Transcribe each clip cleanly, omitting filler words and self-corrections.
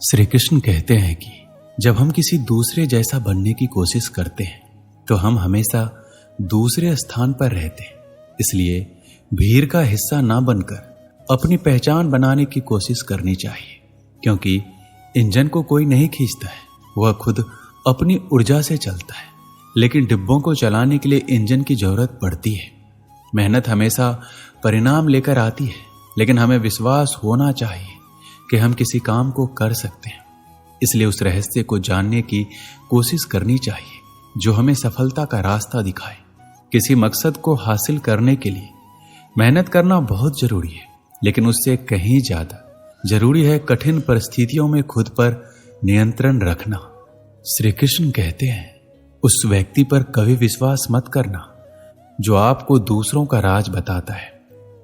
श्री कृष्ण कहते हैं कि जब हम किसी दूसरे जैसा बनने की कोशिश करते हैं तो हम हमेशा दूसरे स्थान पर रहते हैं। इसलिए भीड़ का हिस्सा ना बनकर अपनी पहचान बनाने की कोशिश करनी चाहिए, क्योंकि इंजन को कोई नहीं खींचता है, वह खुद अपनी ऊर्जा से चलता है। लेकिन डिब्बों को चलाने के लिए इंजन की जरूरत पड़ती है। मेहनत हमेशा परिणाम लेकर आती है, लेकिन हमें विश्वास होना चाहिए कि हम किसी काम को कर सकते हैं। इसलिए उस रहस्य को जानने की कोशिश करनी चाहिए जो हमें सफलता का रास्ता दिखाए। किसी मकसद को हासिल करने के लिए मेहनत करना बहुत जरूरी है, लेकिन उससे कहीं ज्यादा जरूरी है कठिन परिस्थितियों में खुद पर नियंत्रण रखना। श्री कृष्ण कहते हैं, उस व्यक्ति पर कभी विश्वास मत करना जो आपको दूसरों का राज बताता है।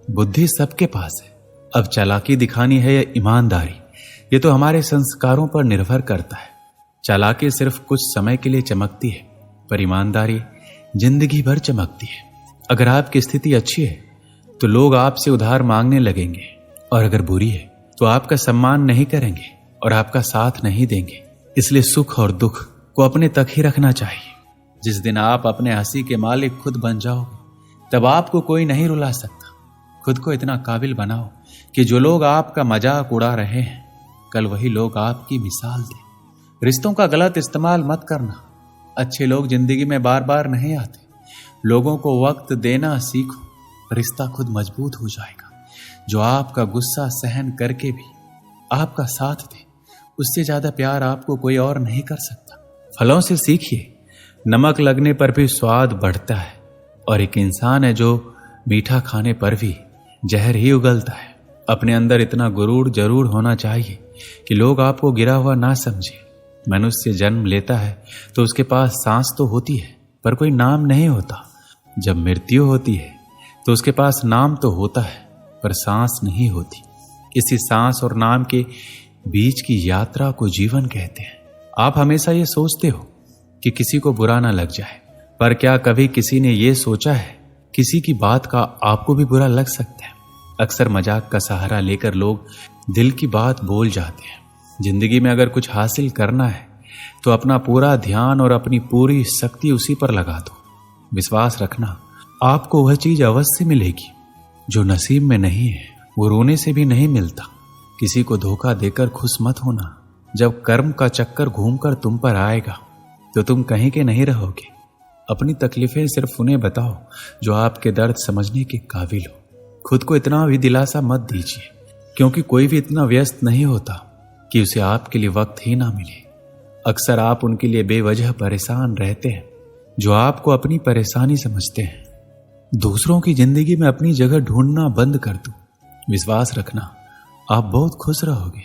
बुद्धि सबके पास है, अब चालाकी दिखानी है या ईमानदारी, ये तो हमारे संस्कारों पर निर्भर करता है। चालाकी सिर्फ कुछ समय के लिए चमकती है, पर ईमानदारी जिंदगी भर चमकती है। अगर आपकी स्थिति अच्छी है तो लोग आपसे उधार मांगने लगेंगे, और अगर बुरी है तो आपका सम्मान नहीं करेंगे और आपका साथ नहीं देंगे। इसलिए सुख और दुख को अपने तक ही रखना चाहिए। जिस दिन आप अपने हंसी के मालिक खुद बन जाओगे, तब आपको कोई नहीं रुला सकता। खुद को इतना काबिल बनाओ कि जो लोग आपका मजाक उड़ा रहे हैं, कल वही लोग आपकी मिसाल दें। रिश्तों का गलत इस्तेमाल मत करना। अच्छे लोग जिंदगी में बार बार नहीं आते। लोगों को वक्त देना सीखो, रिश्ता खुद मजबूत हो जाएगा। जो आपका गुस्सा सहन करके भी आपका साथ दे, उससे ज्यादा प्यार आपको कोई और नहीं कर सकता। फलों से सीखिए, नमक लगने पर भी स्वाद बढ़ता है, और एक इंसान है जो मीठा खाने पर भी जहर ही उगलता है। अपने अंदर इतना गुरूर जरूर होना चाहिए कि लोग आपको गिरा हुआ ना समझे। मनुष्य जन्म लेता है तो उसके पास सांस तो होती है, पर कोई नाम नहीं होता। जब मृत्यु होती है तो उसके पास नाम तो होता है, पर सांस नहीं होती। इसी सांस और नाम के बीच की यात्रा को जीवन कहते हैं। आप हमेशा ये सोचते हो कि किसी को बुरा ना लग जाए, पर क्या कभी किसी ने ये सोचा है किसी की बात का आपको भी बुरा लग सकता है? अक्सर मजाक का सहारा लेकर लोग दिल की बात बोल जाते हैं। जिंदगी में अगर कुछ हासिल करना है तो अपना पूरा ध्यान और अपनी पूरी शक्ति उसी पर लगा दो। विश्वास रखना, आपको वह चीज अवश्य मिलेगी जो नसीब में नहीं है, वो रोने से भी नहीं मिलता। किसी को धोखा देकर खुश मत होना। जब कर्म का चक्कर घूमकर तुम पर आएगा तो तुम कहीं के नहीं रहोगे। अपनी तकलीफें सिर्फ उन्हें बताओ जो आपके दर्द समझने के काबिल हो। खुद को इतना भी दिलासा मत दीजिए, क्योंकि कोई भी इतना व्यस्त नहीं होता कि उसे आपके लिए वक्त ही ना मिले। अक्सर आप उनके लिए बेवजह परेशान रहते हैं जो आपको अपनी परेशानी समझते हैं। दूसरों की जिंदगी में अपनी जगह ढूंढना बंद कर दो। विश्वास रखना, आप बहुत खुश रहोगे।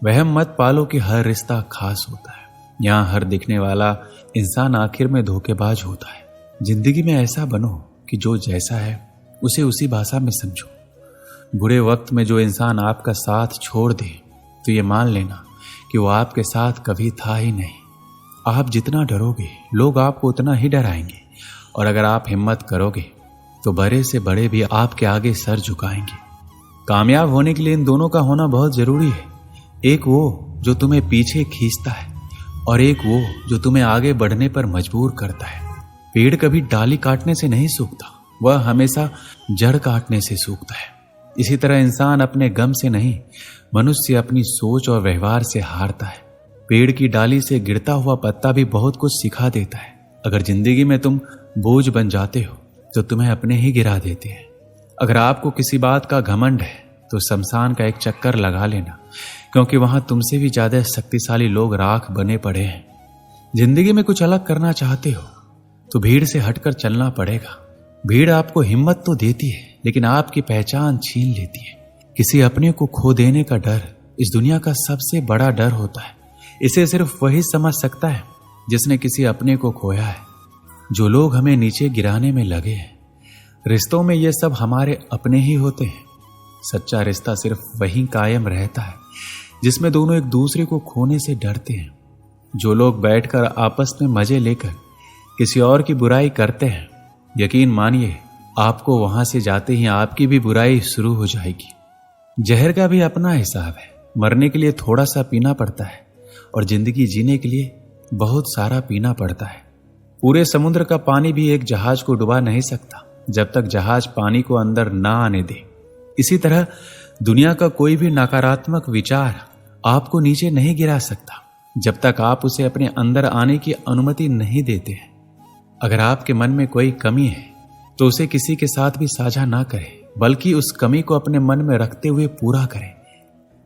वहम मत पालो कि हर रिश्ता खास होता है। यहाँ हर दिखने वाला इंसान आखिर में धोखेबाज होता है। जिंदगी में ऐसा बनो कि जो जैसा है उसे उसी भाषा में समझो। बुरे वक्त में जो इंसान आपका साथ छोड़ दे तो ये मान लेना कि वो आपके साथ कभी था ही नहीं। आप जितना डरोगे लोग आपको उतना ही डराएंगे, और अगर आप हिम्मत करोगे तो बड़े से बड़े भी आपके आगे सर झुकाएंगे। कामयाब होने के लिए इन दोनों का होना बहुत जरूरी है। एक वो जो तुम्हें पीछे खींचता है, और एक वो जो तुम्हें आगे बढ़ने पर मजबूर करता है। पेड़ कभी डाली काटने से नहीं सूखता, वह हमेशा जड़ काटने से सूखता है। इसी तरह इंसान अपने गम से नहीं, मनुष्य अपनी सोच और व्यवहार से हारता है। पेड़ की डाली से गिरता हुआ पत्ता भी बहुत कुछ सिखा देता है। अगर जिंदगी में तुम बोझ बन जाते हो तो तुम्हें अपने ही गिरा देते हैं। अगर आपको किसी बात का घमंड है तो शमशान का एक चक्कर लगा लेना, क्योंकि वहां तुमसे भी ज्यादा शक्तिशाली लोग राख बने पड़े हैं। जिंदगी में कुछ अलग करना चाहते हो तो भीड़ से हटकर चलना पड़ेगा। भीड़ आपको हिम्मत तो देती है, लेकिन आपकी पहचान छीन लेती है। किसी अपने को खो देने का डर इस दुनिया का सबसे बड़ा डर होता है। इसे सिर्फ वही समझ सकता है जिसने किसी अपने को खोया है। जो लोग हमें नीचे गिराने में लगे हैं, रिश्तों में ये सब हमारे अपने ही होते हैं। सच्चा रिश्ता सिर्फ वही कायम रहता है जिसमें दोनों एक दूसरे को खोने से डरते हैं। जो लोग बैठकर आपस में मजे लेकर किसी और की बुराई करते हैं, यकीन मानिए आपको वहां से जाते ही आपकी भी बुराई शुरू हो जाएगी। जहर का भी अपना हिसाब है। मरने के लिए थोड़ा सा पीना पड़ता है और जिंदगी जीने के लिए बहुत सारा पीना पड़ता है। पूरे समुद्र का पानी भी एक जहाज को डुबा नहीं सकता जब तक जहाज पानी को अंदर ना आने दे। इसी तरह दुनिया का कोई भी नकारात्मक विचार आपको नीचे नहीं गिरा सकता जब तक आप उसे अपने अंदर आने की अनुमति नहीं देते हैं। अगर आपके मन में कोई कमी है तो उसे किसी के साथ भी साझा ना करें, बल्कि उस कमी को अपने मन में रखते हुए पूरा करें,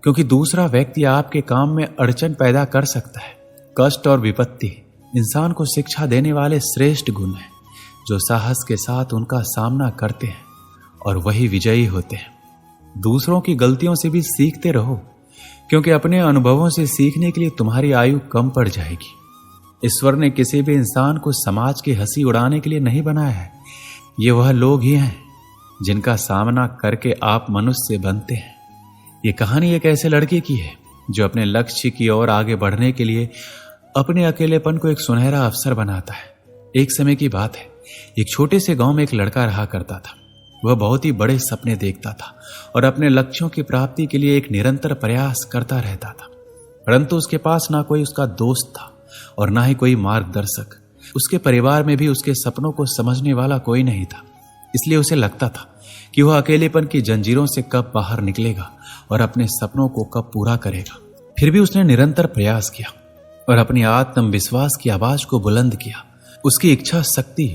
क्योंकि दूसरा व्यक्ति आपके काम में अड़चन पैदा कर सकता है। कष्ट और विपत्ति इंसान को शिक्षा देने वाले श्रेष्ठ गुण हैं जो साहस के साथ उनका सामना करते हैं और वही विजयी होते हैं। दूसरों की गलतियों से भी सीखते रहो, क्योंकि अपने अनुभवों से सीखने के लिए तुम्हारी आयु कम पड़ जाएगी। ईश्वर ने किसी भी इंसान को समाज की हंसी उड़ाने के लिए नहीं बनाया है। ये वह लोग ही हैं जिनका सामना करके आप मनुष्य बनते हैं। ये कहानी एक ऐसे लड़के की है जो अपने लक्ष्य की ओर आगे बढ़ने के लिए अपने अकेलेपन को एक सुनहरा अवसर बनाता है। एक समय की बात है, एक छोटे से गांव में एक लड़का रहा करता था। वह बहुत ही बड़े सपने देखता था और अपने लक्ष्यों की प्राप्ति के लिए एक निरंतर प्रयास करता रहता था, परंतु उसके पास ना कोई उसका दोस्त था और ना ही कोई मार्गदर्शक। उसके परिवार में भी उसके सपनों को समझने वाला कोई नहीं था। इसलिए उसे लगता था कि वह अकेलेपन की जंजीरों से कब बाहर निकलेगा और अपने सपनों को कब पूरा करेगा। फिर भी उसने निरंतर प्रयास किया और अपनी आत्मविश्वास की आवाज को बुलंद किया। उसकी इच्छा शक्ति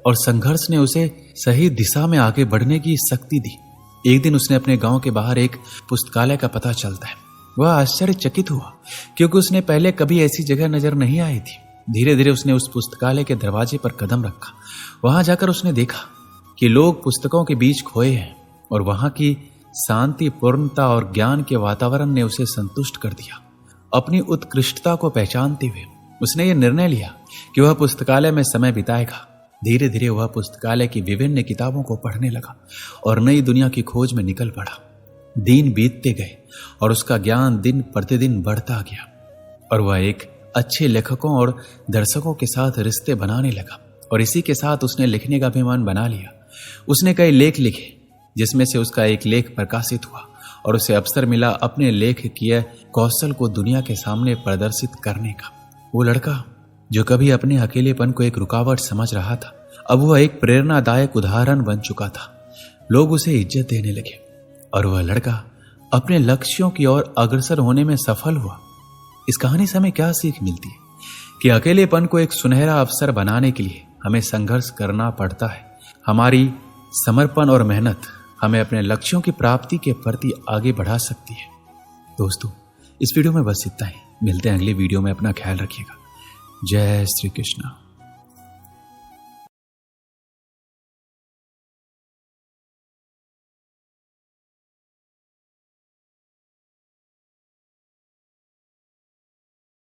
और संघर्ष ने उसे सही दिशा में आगे बढ़ने की शक्ति दी। एक दिन उसने अपने गांव के बाहर एक पुस्तकालय का पता चलता है। वह आश्चर्यचकित हुआ क्योंकि उसने पहले कभी ऐसी जगह नजर नहीं आई थी। धीरे धीरे उसने उस पुस्तकालय के दरवाजे पर कदम रखा। वहां जाकर उसने देखा कि लोग पुस्तकों के बीच खोए हैं और वहां की शांति, पूर्णता और ज्ञान के वातावरण ने उसे संतुष्ट कर दिया। अपनी उत्कृष्टता को पहचानते हुए उसने ये निर्णय लिया कि वह पुस्तकालय में समय बिताएगा। धीरे धीरे वह पुस्तकालय की विभिन्न किताबों को पढ़ने लगा और नई दुनिया की खोज में निकल पड़ा। दिन बीतते गए और उसका ज्ञान दिन प्रतिदिन बढ़ता गया और वह एक अच्छे लेखकों और दर्शकों के साथ रिश्ते बनाने लगा और इसी के साथ उसने लिखने का भी मन बना लिया। उसने कई लेख लिखे, जिसमें से उसका एक लेख प्रकाशित हुआ और उसे अवसर मिला अपने लेख किए कौशल को दुनिया के सामने प्रदर्शित करने का। वो लड़का जो कभी अपने अकेलेपन को एक रुकावट समझ रहा था, अब वह एक प्रेरणादायक उदाहरण बन चुका था। लोग उसे इज्जत देने लगे और वह लड़का अपने लक्ष्यों की ओर अग्रसर होने में सफल हुआ। इस कहानी से हमें क्या सीख मिलती है कि अकेलेपन को एक सुनहरा अवसर बनाने के लिए हमें संघर्ष करना पड़ता है। हमारी समर्पण और मेहनत हमें अपने लक्ष्यों की प्राप्ति के प्रति आगे बढ़ा सकती है। दोस्तों, इस वीडियो में बस इतना ही। मिलते हैं अगले वीडियो में। अपना ख्याल रखिएगा। जय श्री कृष्ण।